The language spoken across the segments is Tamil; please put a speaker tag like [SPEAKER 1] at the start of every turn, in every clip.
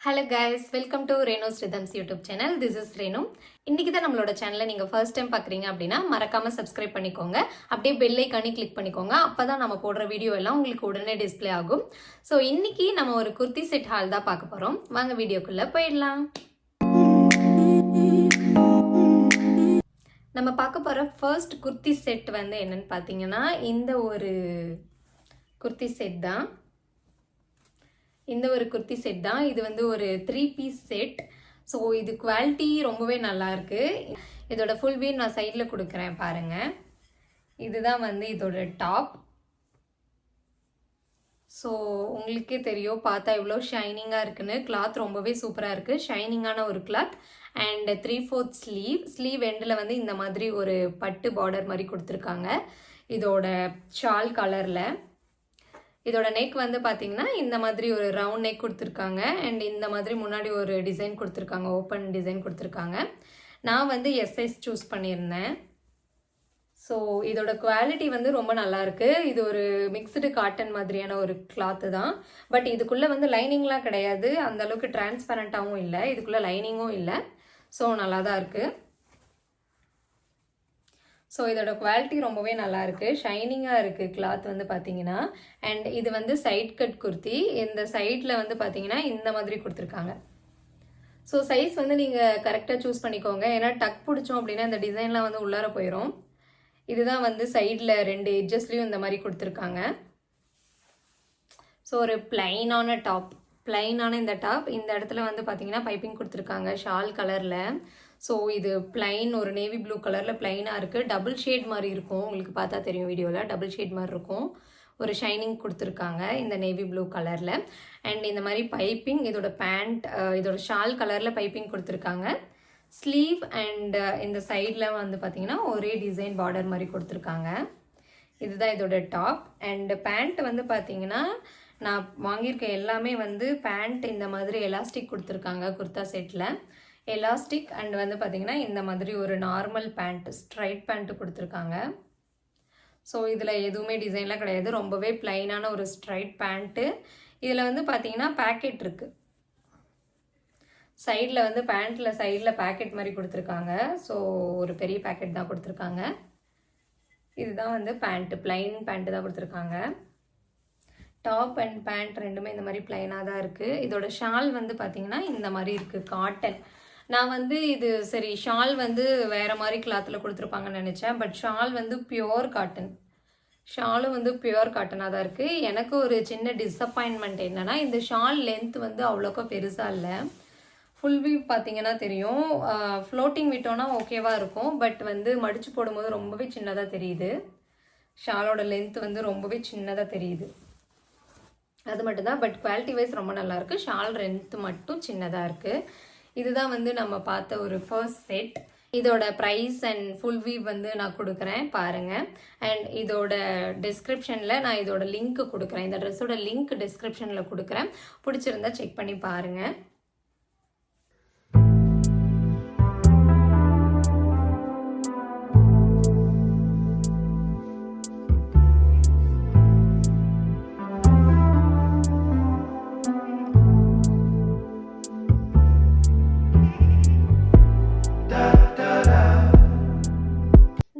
[SPEAKER 1] Hello guys, welcome to Renu's rhythms YouTube channel. This is Renu. இன்னைக்கு தான் நம்மளோட சேனலை நீங்கள் ஃபர்ஸ்ட் டைம் பார்க்குறீங்க அப்படின்னா மறக்காமல் சப்ஸ்கிரைப் பண்ணிக்கோங்க. அப்படியே பெல் ஐக்கானே கிளிக் பண்ணிக்கோங்க. அப்போ தான் நம்ம போடுற வீடியோ எல்லாம் உங்களுக்கு உடனே டிஸ்பிளே ஆகும். ஸோ இன்னைக்கு நம்ம ஒரு குர்த்தி செட் ஹால் தான் பார்க்க போகிறோம். வாங்க வீடியோக்குள்ளே போயிடலாம். நம்ம பார்க்க போகிற ஃபர்ஸ்ட் குர்த்தி செட் வந்து என்னன்னு பார்த்தீங்கன்னா இந்த ஒரு குர்த்தி செட் தான். இது வந்து ஒரு 3 பீஸ் செட். ஸோ இது குவாலிட்டி ரொம்பவே நல்லா இருக்கு. இதோட ஃபுல் வியூ நான் சைடில் கொடுக்குறேன் பாருங்க. இதுதான் வந்து இதோட டாப். ஸோ உங்களுக்கே தெரியும் பார்த்தா இவ்வளோ ஷைனிங்காக இருக்குன்னு. கிளாத் ரொம்பவே சூப்பராக இருக்குது. ஷைனிங்கான ஒரு கிளாத். அண்ட் 3/4 ஸ்லீவ் எண்டில் வந்து இந்த மாதிரி ஒரு பட்டு பார்டர் மாதிரி கொடுத்துருக்காங்க. இதோட ஷால் கலரில். இதோட நெக் வந்து பார்த்தீங்கன்னா இந்த மாதிரி ஒரு ரவுண்ட் நெக் கொடுத்துருக்காங்க. அண்ட் இந்த மாதிரி முன்னாடி ஒரு டிசைன் கொடுத்துருக்காங்க, ஓப்பன் டிசைன் கொடுத்துருக்காங்க. நான் வந்து எஸ்ஐஸ் சூஸ் பண்ணியிருந்தேன். ஸோ இதோட குவாலிட்டி வந்து ரொம்ப நல்லா இருக்கு. இது ஒரு மிக்ஸ்டு காட்டன் மாதிரியான ஒரு கிளாத்து தான். பட் இதுக்குள்ளே வந்து லைனிங்லாம் கிடையாது. அந்த அளவுக்கு டிரான்ஸ்பரண்ட்டாகவும் இல்லை, இதுக்குள்ளே லைனிங்கும் இல்லை. ஸோ நல்லா தான் இருக்குது. ஸோ இதோட குவாலிட்டி ரொம்பவே நல்லா இருக்குது. ஷைனிங்காக இருக்குது கிளாத் வந்து பார்த்தீங்கன்னா. அண்ட் இது வந்து சைட் கட் குர்த்தி. இந்த சைடில் வந்து பார்த்தீங்கன்னா இந்த மாதிரி கொடுத்துருக்காங்க. ஸோ சைஸ் வந்து நீங்கள் கரெக்டாக சூஸ் பண்ணிக்கோங்க. ஏன்னா டக் பிடிச்சோம் அப்படின்னா இந்த டிசைன்லாம் வந்து உள்ளார போயிடும். இதுதான் வந்து சைடில் 2 எட்ஜஸ்லேயும் இந்த மாதிரி கொடுத்துருக்காங்க. ஸோ ஒரு பிளைனான டாப். இந்த டாப் இந்த இடத்துல வந்து பார்த்தீங்கன்னா பைப்பிங் கொடுத்துருக்காங்க ஷால் கலரில். ஸோ இது பிளைன், ஒரு நேவி ப்ளூ கலரில் பிளைனாக இருக்குது. டபுள் ஷேட் மாதிரி இருக்கும், உங்களுக்கு பார்த்தா தெரியும் வீடியோவில். டபுள் ஷேட் மாதிரி இருக்கும். ஒரு ஷைனிங் கொடுத்துருக்காங்க இந்த நேவி ப்ளூ கலரில். அண்ட் இந்த மாதிரி பைப்பிங், இதோட பேண்ட், இதோட ஷால் கலரில் பைப்பிங் கொடுத்துருக்காங்க. ஸ்லீவ் அண்ட் இந்த சைடில் வந்து பார்த்தீங்கன்னா ஒரே டிசைன் பார்டர் மாதிரி கொடுத்துருக்காங்க. இதுதான் இதோட டாப். அண்ட் பேண்ட் வந்து பார்த்தீங்கன்னா நான் வாங்கியிருக்க எல்லாமே வந்து பேண்ட் இந்த மாதிரி எலாஸ்டிக் கொடுத்துருக்காங்க. குர்தா செட்டில் எலாஸ்டிக் அண்ட் வந்து பார்த்தீங்கன்னா இந்த மாதிரி ஒரு நார்மல் பேண்ட், ஸ்ட்ரைட் பேண்ட்டு கொடுத்துருக்காங்க. ஸோ இதில் எதுவுமே டிசைன்லாம் கிடையாது. ரொம்பவே பிளைனான ஒரு ஸ்ட்ரைட் பேண்ட்டு. இதில் வந்து பார்த்தீங்கன்னா பேக்கெட் இருக்குது. சைடில் வந்து பேண்ட்டில் சைடில் பேக்கெட் மாதிரி கொடுத்துருக்காங்க. ஸோ ஒரு பெரிய பேக்கெட் தான் கொடுத்துருக்காங்க. இதுதான் வந்து பேண்ட்டு, பிளைன் பேண்ட்டு தான் கொடுத்துருக்காங்க. டாப் அண்ட் பேண்ட் ரெண்டுமே இந்த மாதிரி பிளைனாக தான் இருக்குது. இதோட ஷால் வந்து பார்த்தீங்கன்னா இந்த மாதிரி இருக்குது, காட்டன். நான் வந்து இது சரி ஷால் வந்து வேறு மாதிரி கிளாத்தில் கொடுத்துருப்பாங்கன்னு நினச்சேன். பட் ஷால் வந்து பியோர் காட்டன். ஷாலும் வந்து பியோர் காட்டனாக தான் இருக்குது. எனக்கு ஒரு சின்ன டிஸப்பாயின்மெண்ட் என்னென்னா இந்த ஷால் லென்த் வந்து அவ்வளோக்கா பெருசாக இல்லை. ஃபுல் வியூ பார்த்தீங்கன்னா தெரியும். ஃப்ளோட்டிங் விட்டோன்னா ஓகேவாக இருக்கும். பட் வந்து மடித்து போடும்போது ரொம்பவே சின்னதாக தெரியுது. ஷாலோட லென்த் வந்து ரொம்பவே சின்னதாக தெரியுது. அது மட்டும்தான். பட் குவாலிட்டி வைஸ் ரொம்ப நல்லாயிருக்கு. ஷால் லென்த் மட்டும் சின்னதாக இருக்குது. இதுதான் வந்து நம்ம பார்த்த ஒரு ஃபர்ஸ்ட் செட். இதோட ப்ரைஸ் அண்ட் ஃபுல் வியூ வந்து நான் கொடுக்குறேன் பாருங்கள். அண்ட் இதோட டிஸ்கிரிப்ஷனில் நான் இதோட லிங்க் கொடுக்குறேன். இந்த ட்ரெஸ்ஸோட லிங்க் டிஸ்கிரிப்ஷனில் கொடுக்குறேன். பிடிச்சிருந்தா செக் பண்ணி பாருங்கள்.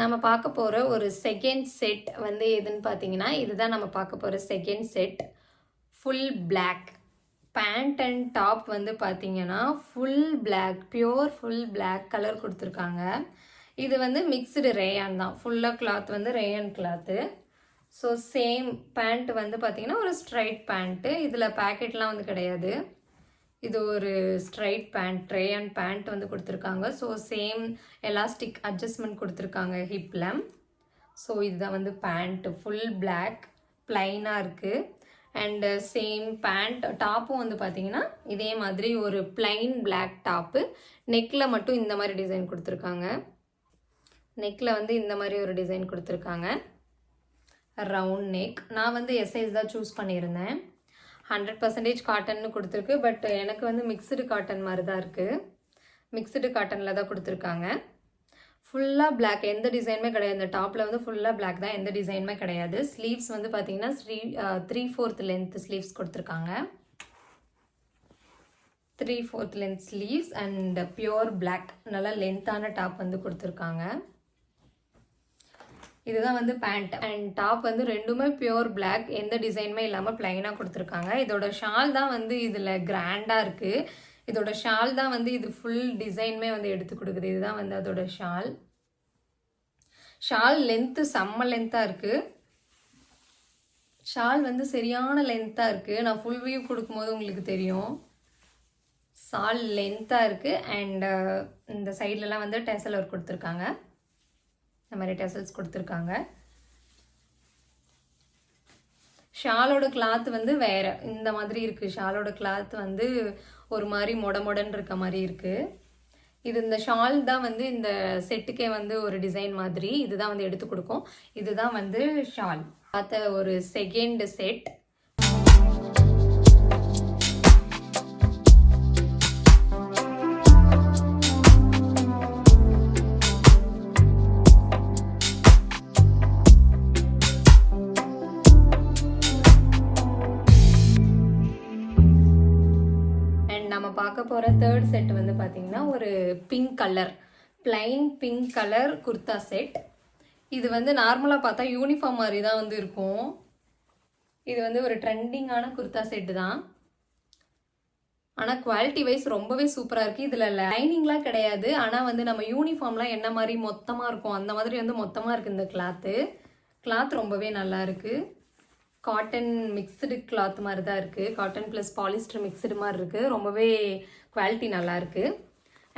[SPEAKER 1] நம்ம பார்க்க போகிற ஒரு செகண்ட் செட் வந்து எதுன்னு பார்த்தீங்கன்னா இதுதான் நம்ம பார்க்க போகிற second set. Full black pant and top வந்து பார்த்தீங்கன்னா full black, pure full black colour கொடுத்துருக்காங்க. இது வந்து மிக்ஸ்டு ரேயான் தான். ஃபுல்லாக கிளாத் வந்து rayon cloth. So same pant வந்து பார்த்தீங்கன்னா ஒரு ஸ்ட்ரைட் பேண்ட்டு. இதில் பேக்கெட்லாம் வந்து கிடையாது. இது ஒரு ஸ்ட்ரைட் பேண்ட், ரேயான் பேண்ட் வந்து கொடுத்துருக்காங்க. ஸோ சேம் எலாஸ்டிக் அட்ஜஸ்ட்மெண்ட் கொடுத்துருக்காங்க ஹிப்பில். ஸோ இதுதான் வந்து பேண்ட்டு, ஃபுல் பிளாக் பிளைனாக இருக்குது. And same pant. டாப்பும் வந்து பார்த்தீங்கன்னா இதே மாதிரி ஒரு பிளைன் பிளாக் டாப்பு. நெக்கில் மட்டும் இந்த மாதிரி டிசைன் கொடுத்துருக்காங்க. நெக்கில் வந்து இந்த மாதிரி ஒரு டிசைன் கொடுத்துருக்காங்க, ரவுண்ட் நெக். நான் வந்து எஸ்ஐஸ் தான் சூஸ் பண்ணியிருந்தேன். 100% காட்டன்னு கொடுத்துருக்கு. பட் எனக்கு வந்து மிக்ஸ்டு காட்டன் மாதிரி தான் இருக்குது. மிக்ஸ்டு காட்டனில் தான் கொடுத்துருக்காங்க. ஃபுல்லாக பிளாக், எந்த டிசைனுமே கிடையாது. இந்த டாப்பில் வந்து ஃபுல்லாக பிளாக் தான், எந்த டிசைனுமே கிடையாது. ஸ்லீவ்ஸ் வந்து பார்த்தீங்கன்னா 3/4 லென்த் ஸ்லீவ்ஸ் கொடுத்துருக்காங்க. 3/4 length sleeves and pure black, நல்லா லென்த்தான டாப் வந்து கொடுத்துருக்காங்க. இதுதான் வந்து பேண்ட் அண்ட் டாப் வந்து ரெண்டுமே பியோர் பிளாக், எந்த டிசைனுமே இல்லாமல் பிளைனாக கொடுத்துருக்காங்க. இதோட ஷால் தான் வந்து இதில் கிராண்டாக இருக்குது. இதோட ஷால் தான் வந்து இது ஃபுல் டிசைனுமே வந்து எடுத்து கொடுக்குது. இதுதான் வந்து அதோட ஷால். ஷால் லென்த்து செம்ம லென்த்தாக இருக்குது. ஷால் வந்து சரியான லென்த்தாக இருக்குது. நான் ஃபுல் வியூ கொடுக்கும்போது உங்களுக்கு தெரியும். ஷால் லென்த்தாக இருக்குது அண்ட் இந்த சைட்லலாம் வந்து டெசல் ஒர்க் கொடுத்துருக்காங்க. இந்த மாதிரி டெசல்ஸ் கொடுத்துருக்காங்க. ஷாலோட கிளாத் வந்து வேற இந்த மாதிரி இருக்குது. ஷாலோட கிளாத் வந்து ஒரு மாதிரி மொடன்னு இருக்க மாதிரி இருக்குது. இது இந்த ஷால் தான் வந்து இந்த செட்டுக்கே வந்து ஒரு டிசைன் மாதிரி இதுதான் வந்து எடுத்து கொடுக்கும். இதுதான் வந்து ஷால். பார்த்த ஒரு செகண்ட் செட். பார்க்க போகிற தேர்ட் செட் வந்து பார்த்தீங்கன்னா ஒரு pink colour, plain pink colour kurta set. இது வந்து நார்மலாக பார்த்தா யூனிஃபார்ம் மாதிரி தான் வந்து இருக்கும். இது வந்து ஒரு ட்ரெண்டிங்கான குர்தா செட்டு தான். ஆனால் குவாலிட்டி வைஸ் ரொம்பவே சூப்பராக இருக்குது. இதில் லைனிங்லாம் கிடையாது. ஆனால் வந்து நம்ம யூனிஃபார்ம்லாம் என்ன மாதிரி மொத்தமாக இருக்கும் அந்த மாதிரி வந்து மொத்தமாக இருக்குது இந்த கிளாத் ரொம்பவே நல்லா இருக்குது. காட்டன் மிக்சடு கிளாத் மாதிரி தான் இருக்குது. காட்டன் ப்ளஸ் பாலிஸ்டர் மிக்சடு மாதிரி இருக்குது. ரொம்பவே குவாலிட்டி நல்லா இருக்குது.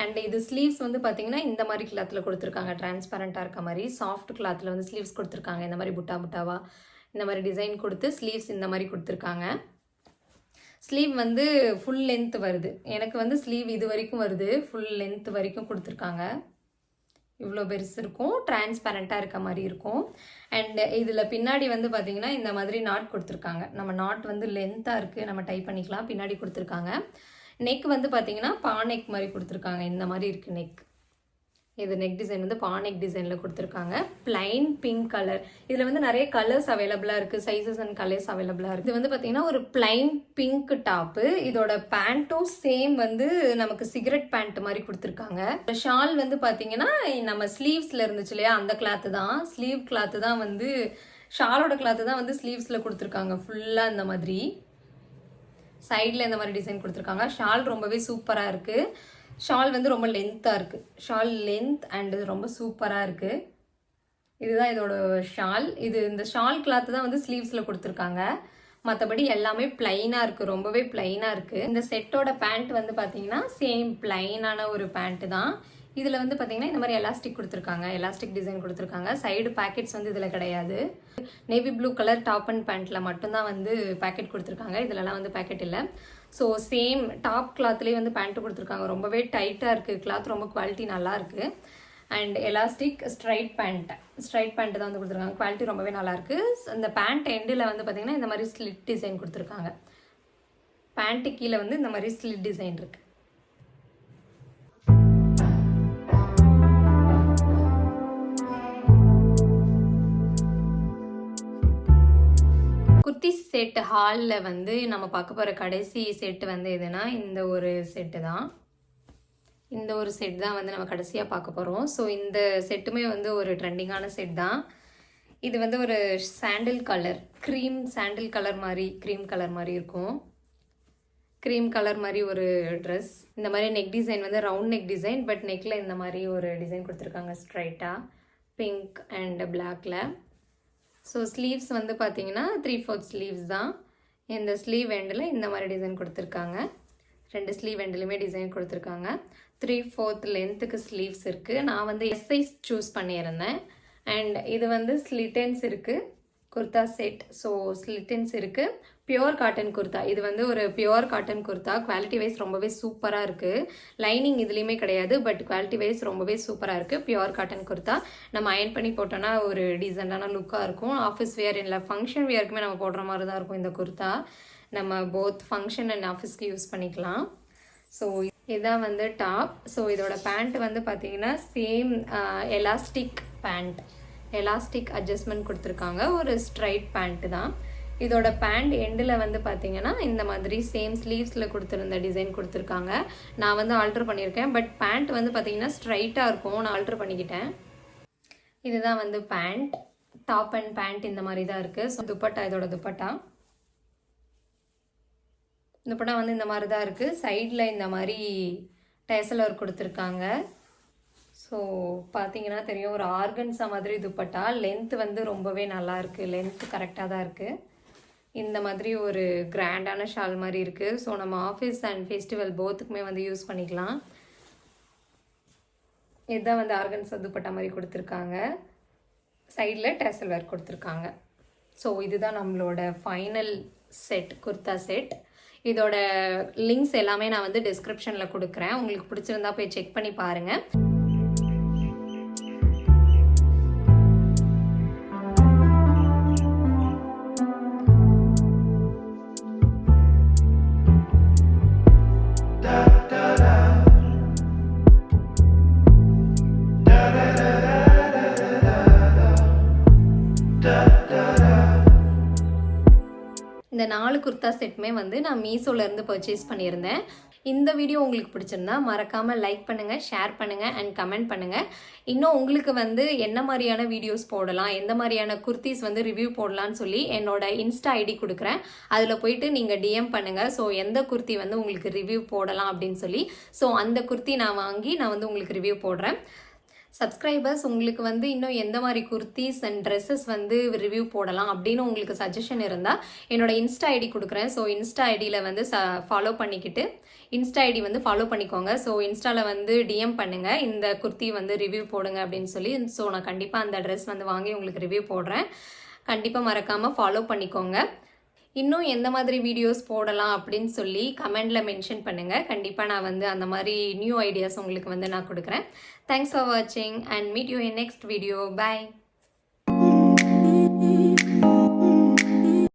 [SPEAKER 1] அண்ட் இது ஸ்லீவ்ஸ் வந்து பார்த்தீங்கன்னா இந்த மாதிரி கிளாத்தில் கொடுத்துருக்காங்க. டிரான்ஸ்பரண்ட்டாக இருக்க மாதிரி சாஃப்ட் கிளாத்தில் வந்து ஸ்லீவ்ஸ் கொடுத்துருக்காங்க. இந்த மாதிரி புட்டாவா இந்த மாதிரி டிசைன் கொடுத்து ஸ்லீவ்ஸ் இந்த மாதிரி கொடுத்துருக்காங்க. ஸ்லீவ் வந்து ஃபுல் லென்த் வருது. எனக்கு வந்து ஸ்லீவ் இது வரைக்கும் வருது. ஃபுல் லென்த் வரைக்கும் கொடுத்துருக்காங்க. இவ்வளோ பெருசு இருக்கும். டிரான்ஸ்பரண்ட்டாக இருக்க மாதிரி இருக்கும். அண்ட் இதில் பின்னாடி வந்து பார்த்தீங்கன்னா இந்த மாதிரி நாட் கொடுத்துருக்காங்க. நம்ம நாட் வந்து லென்த்தாக இருக்குது, நம்ம டைப் பண்ணிக்கலாம். பின்னாடி கொடுத்துருக்காங்க. நெக் வந்து பார்த்தீங்கன்னா பா நெக் மாதிரி கொடுத்துருக்காங்க. இந்த மாதிரி இருக்குது நெக். இது நெக் டிசைன் வந்து பா நெக் டிசைனில் கொடுத்துருக்காங்க. Plain pink colour. இதில் வந்து நிறைய கலர்ஸ் அவைலபிளாக இருக்குது. சைஸஸ் அண்ட் கலர்ஸ் அவைலபிளாக இருக்குது. இது வந்து பார்த்தீங்கன்னா ஒரு பிளைன் பிங்க் டாப்பு. இதோட பேண்ட்டும் சேம் வந்து நமக்கு சிகரெட் பேண்ட் மாதிரி கொடுத்துருக்காங்க. ஷால் வந்து பார்த்தீங்கன்னா நம்ம ஸ்லீவ்ஸில் இருந்துச்சு இல்லையா, அந்த கிளாத்து தான். ஸ்லீவ் கிளாத்து தான் வந்து ஷாலோட கிளாத்து தான் வந்து ஸ்லீவ்ஸில் கொடுத்துருக்காங்க. ஃபுல்லாக இந்த மாதிரி சைடில் இந்த மாதிரி டிசைன் கொடுத்துருக்காங்க. ஷால் ரொம்பவே சூப்பராக இருக்குது. ஷால் வந்து ரொம்ப லென்த்தாக இருக்குது. ஷால் லென்த் அண்ட் ரொம்ப சூப்பராக இருக்குது. இதுதான் இதோட ஷால். இந்த ஷால் கிளாத்து தான் வந்து ஸ்லீவ்ஸில் கொடுத்துருக்காங்க. மற்றபடி எல்லாமே பிளைனாக இருக்குது. ரொம்பவே பிளைனாக இருக்குது. இந்த செட்டோட பேண்ட் வந்து பார்த்தீங்கன்னா சேம் பிளைனான ஒரு பேண்ட்டு தான். இதில் வந்து பார்த்தீங்கன்னா இந்த மாதிரி எலாஸ்டிக் கொடுத்துருக்காங்க. எலாஸ்டிக் டிசைன் கொடுத்துருக்காங்க. சைடு பேக்கெட்ஸ் வந்து இதில் கிடையாது. Navy blue colour top and பேண்ட்டில் மட்டும்தான் வந்து பேக்கெட் கொடுத்துருக்காங்க. இதிலலாம் வந்து பேக்கெட் இல்லை. ஸோ சேம் டாப் கிளாத்லேயே வந்து பேண்ட்டு கொடுத்துருக்காங்க. ரொம்பவே டைட்டாக இருக்குது. கிளாத் ரொம்ப குவாலிட்டி நல்லா இருக்குது. அண்ட் எலாஸ்டிக் ஸ்ட்ரைட் பேண்ட் தான் வந்து கொடுத்துருக்காங்க. குவாலிட்டி ரொம்பவே நல்லாயிருக்கு. அந்த பேண்ட் எண்டில் வந்து பார்த்திங்கன்னா இந்த மாதிரி ஸ்லிட் டிசைன் கொடுத்துருக்காங்க. பேண்ட்டு கீழே வந்து இந்த மாதிரி ஸ்லிட் டிசைன் இருக்குது. குர்த்தி செட் ஹாலில் வந்து நம்ம பார்க்க போகிற கடைசி செட்டு வந்து எதுனா இந்த ஒரு செட்டு தான். இந்த ஒரு செட் தான் வந்து நம்ம கடைசியாக பார்க்க போகிறோம். ஸோ இந்த செட்டுமே வந்து ஒரு ட்ரெண்டிங்கான செட் தான். இது வந்து ஒரு சாண்டில் கலர், சாண்டில் கலர் மாதிரி, க்ரீம் கலர் மாதிரி இருக்கும். க்ரீம் கலர் மாதிரி ஒரு ட்ரெஸ். இந்த மாதிரி நெக் டிசைன் வந்து ரவுண்ட் நெக் டிசைன், பட் நெக்கில் இந்த மாதிரி ஒரு டிசைன் கொடுத்துருக்காங்க ஸ்ட்ரைட்டாக பிங்க் அண்ட் பிளாக்ல. ஸோ ஸ்லீவ்ஸ் வந்து பார்த்தீங்கன்னா 3/4 ஸ்லீவ்ஸ் தான். இந்த ஸ்லீவ் எண்டில் இந்த மாதிரி டிசைன் கொடுத்துருக்காங்க. 2 ஸ்லீவ் எண்ட்லையுமே டிசைன் கொடுத்துருக்காங்க. 3/4 லென்த்துக்கு ஸ்லீவ்ஸ் இருக்குது. நான் வந்து எஸ் சைஸ் சூஸ் பண்ணியிருந்தேன். அண்ட் இது வந்து ஸ்லிட்டன்ஸ் இருக்குது. குர்தா செட். ஸோ ஸ்லிட்டன்ஸ் இருக்குது. Pure cotton kurta. இது வந்து ஒரு pure cotton kurta. Quality wise ரொம்பவே சூப்பராக இருக்குது. லைனிங் இதுலேயுமே கிடையாது, பட் குவாலிட்டி வைஸ் ரொம்பவே சூப்பராக இருக்குது. Pure cotton kurta. நம்ம அயன் பண்ணி போட்டோன்னா ஒரு டீசெண்டான லுக்காக இருக்கும். ஆஃபீஸ் வேர் இல்லை ஃபங்க்ஷன் வேருக்குமே நம்ம போடுற மாதிரி தான் இருக்கும் இந்த குர்தா. நம்ம போத் ஃபங்க்ஷன் அண்ட் ஆஃபீஸ்க்கு யூஸ் பண்ணிக்கலாம். ஸோ இதுதான் வந்து டாப். ஸோ இதோட பேண்ட் வந்து பார்த்தீங்கன்னா same elastic pant, elastic adjustment கொடுத்துருக்காங்க. ஒரு ஸ்ட்ரைட் பேண்ட்டு தான். இதோட பேண்ட் எண்டில் வந்து பார்த்தீங்கன்னா இந்த மாதிரி சேம் ஸ்லீவ்ஸில் கொடுத்துருந்த டிசைன் கொடுத்துருக்காங்க. நான் வந்து ஆல்ட்ரு பண்ணியிருக்கேன். பட் பேண்ட் வந்து பார்த்தீங்கன்னா ஸ்ட்ரைட்டாக இருக்கும். நான் ஆல்ட்ரு பண்ணிக்கிட்டேன். இதுதான் வந்து பேண்ட். டாப் அண்ட் பேண்ட் இந்த மாதிரி தான் இருக்குது. ஸோ துப்பட்டா, இதோட துப்பட்டா வந்து இந்த மாதிரி தான் இருக்குது. சைடில் இந்த மாதிரி டேசல் ஒர்க் கொடுத்துருக்காங்க. ஸோ பார்த்தீங்கன்னா தெரியும், ஒரு ஆர்கன்ஸா மாதிரி துப்பட்டா. லென்த் வந்து ரொம்பவே நல்லா இருக்குது. லென்த் கரெக்டாக தான் இருக்குது. இந்த மாதிரி ஒரு கிராண்டான ஷால் மாதிரி இருக்குது. ஸோ நம்ம ஆஃபீஸ் அண்ட் ஃபெஸ்டிவல் போத்துக்குமே வந்து யூஸ் பண்ணிக்கலாம். இதுதான் வந்து ஆர்கன்ஸா துப்பட்டா மாதிரி கொடுத்துருக்காங்க. சைடில் டேசல் ஒர்க் கொடுத்துருக்காங்க. ஸோ இதுதான் நம்மளோட ஃபைனல் செட், குர்தா செட். இதோட லிங்க்ஸ் எல்லாமே நான் வந்து டிஸ்கிரிப்ஷனில் கொடுக்குறேன். உங்களுக்கு பிடிச்சிருந்தா போய் செக் பண்ணி பாருங்கள். இந்த 4 குர்தா செட்டுமே வந்து நான் மீஷோலேருந்து பர்ச்சேஸ் பண்ணியிருந்தேன். இந்த வீடியோ உங்களுக்கு பிடிச்சிருந்தா மறக்காமல் லைக் பண்ணுங்கள், ஷேர் பண்ணுங்கள் அண்ட் கமெண்ட் பண்ணுங்கள். இன்னும் உங்களுக்கு வந்து என்ன மாதிரியான வீடியோஸ் போடலாம், எந்த மாதிரியான குர்த்திஸ் வந்து ரிவ்யூ போடலான்னு சொல்லி என்னோட இன்ஸ்டா ஐடி கொடுக்குறேன். அதில் போயிட்டு நீங்கள் டிஎம் பண்ணுங்கள். ஸோ எந்த குர்த்தி வந்து உங்களுக்கு ரிவ்யூ போடலாம் அப்படின்னு சொல்லி. ஸோ அந்த குர்த்தி நான் வாங்கி நான் வந்து உங்களுக்கு ரிவ்யூ போடுறேன். சப்ஸ்கிரைபர்ஸ், உங்களுக்கு வந்து இன்னும் எந்த மாதிரி குர்த்திஸ் அண்ட் ட்ரெஸ்ஸஸ் வந்து ரிவ்யூ போடலாம் அப்படின்னு உங்களுக்கு சஜஷன் இருந்தால் என்னோட இன்ஸ்டா ஐடி கொடுக்குறேன். ஸோ இன்ஸ்டா ஐடியில் வந்து ஃபாலோ பண்ணிக்கிட்டு இன்ஸ்டா ஐடி வந்து ஃபாலோ பண்ணிக்கோங்க. ஸோ இன்ஸ்டாவில் வந்து டிஎம் பண்ணுங்கள், இந்த குர்த்தி வந்து ரிவ்யூ போடுங்க அப்படின்னு சொல்லி. ஸோ நான் கண்டிப்பாக அந்த ட்ரெஸ் வந்து வாங்கி உங்களுக்கு ரிவ்யூ போடுறேன். கண்டிப்பாக மறக்காமல் ஃபாலோ பண்ணிக்கோங்க. இன்னும் எந்த மாதிரி வீடியோஸ் போடலாம் அப்படின்னு சொல்லி கமெண்டில் மென்ஷன் பண்ணுங்கள். கண்டிப்பாக நான் வந்து அந்த மாதிரி நியூ ஐடியாஸ் உங்களுக்கு வந்து நான் கொடுக்குறேன். தேங்க்ஸ் ஃபார் வாட்சிங் and meet you in next video. By.